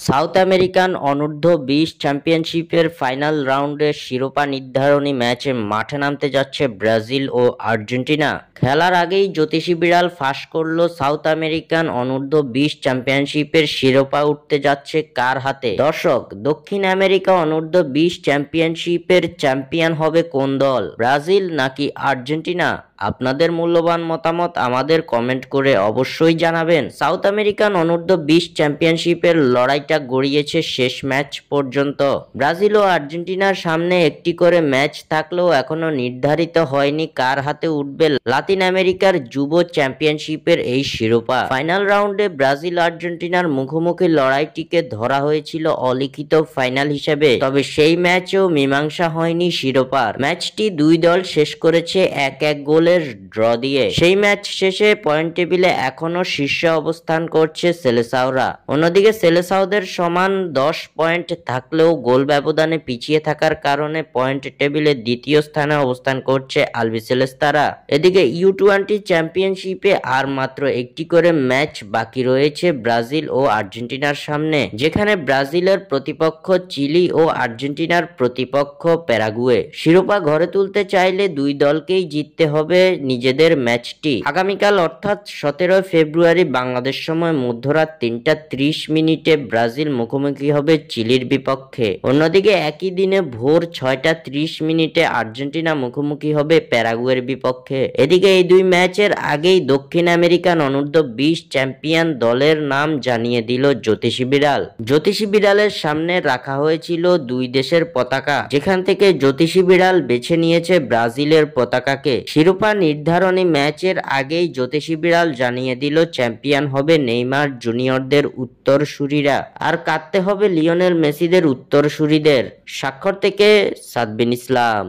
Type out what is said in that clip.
South American অনূর্ধ্ব-20 চ্যাম্পিয়নশিপের final রাউন্ডের শিরোপা নির্ধারণী ম্যাচে মাঠে নামতে যাচ্ছে ব্রাজিল ও আর্জেন্টিনা। খেলার আগেই জ্যোতিষী বিড়াল ফাঁস করল সাউথ আমেরিকান অনূর্ধ্ব-20 চ্যাম্পিয়নশিপের শিরোপা উঠতে যাচ্ছে কার হাতে। দর্শক, দক্ষিণ আমেরিকা অনূর্ধ্ব-20 চ্যাম্পিয়নশিপের চ্যাম্পিয়ন হবে কোন দল, ব্রাজিল নাকি আর্জেন্টিনা? আপনাদের মূল্যবান মতামত আমাদের কমেন্ট করে অবশ্যই জানাবেন। সাউথ আমেরিকান অনূর্ধ্ব-20 চ্যাম্পিয়নশিপের লড়াইটা গড়িয়েছে শেষ ম্যাচ পর্যন্ত। ব্রাজিল ও আর্জেন্টিনার সামনে একটি করে ম্যাচ থাকলেও এখনো নির্ধারিত হয়নি কার হাতে উঠবে লাতিন আমেরিকার যুব চ্যাম্পিয়নশিপের এই শিরোপা। ফাইনাল রাউন্ডে ব্রাজিল আর্জেন্টিনার মুখোমুখি লড়াইটিকে ধরা হয়েছিল অলিখিত ফাইনাল হিসেবে, তবে সেই ম্যাচেও মীমাংসা হয়নি শিরোপার। ম্যাচটি দুই দল শেষ করেছে 1-1 গোলে ড্র দিয়ে। সেই ম্যাচ শেষে পয়েন্ট টেবিলে এখনো শীর্ষে অবস্থান করছে সেলেসাওরা। অন্যদিকে সেলেসাওদের সমান 10 পয়েন্ট থাকলেও গোল ব্যবধানে পিছিয়ে থাকার কারণে পয়েন্ট টেবিলে দ্বিতীয় স্থানে অবস্থান করছে আলবিসেলেস্তারা। এদিকে U20 চ্যাম্পিয়নশিপে আর মাত্র একটি করে ম্যাচ বাকি রয়েছে ব্রাজিল ও আর্জেন্টিনার সামনে, যেখানে ব্রাজিলের প্রতিপক্ষ চিলি ও আর্জেন্টিনার প্রতিপক্ষ প্যারাগুয়ে। শিরোপা ঘরে তুলতে চাইলে দুই দলকেই জিততে হবে নিজেদের ম্যাচটি। আগামীকাল অর্থাৎ 17 ফেব্রুয়ারি বাংলাদেশ সময় মধ্যরাত 3টা 30 মিনিটে ব্রাজিল মুখোমুখি হবে চিলির বিপক্ষে। অন্যদিকে একই দিনে ভোর 6টা 30 মিনিটে আর্জেন্টিনা মুখোমুখি হবে প্যারাগুয়ের বিপক্ষে। এদিকে এই দুই ম্যাচের আগেই দক্ষিণ আমেরিকান অনূর্ধ্ব-20 চ্যাম্পিয়ন দলের নাম জানিয়ে দিল জ্যোতিষী বিড়াল। জ্যোতিষী বিড়ালের সামনে রাখা হয়েছিল দুই দেশের পতাকা, যেখান থেকে জ্যোতিষী বিড়াল বেছে নিয়েছে ব্রাজিলের পতাকাকে। শিরোপা নির্ধারণী ম্যাচের আগেই জ্যোতিষী বিড়াল জানিয়ে দিল চ্যাম্পিয়ন হবে নেইমার জুনিয়রদের উত্তরসূরিরা, আর কাটতে হবে লিওনেল মেসিদের উত্তরসূরিদের। স্বাক্ষর থেকে সাদবিন ইসলাম।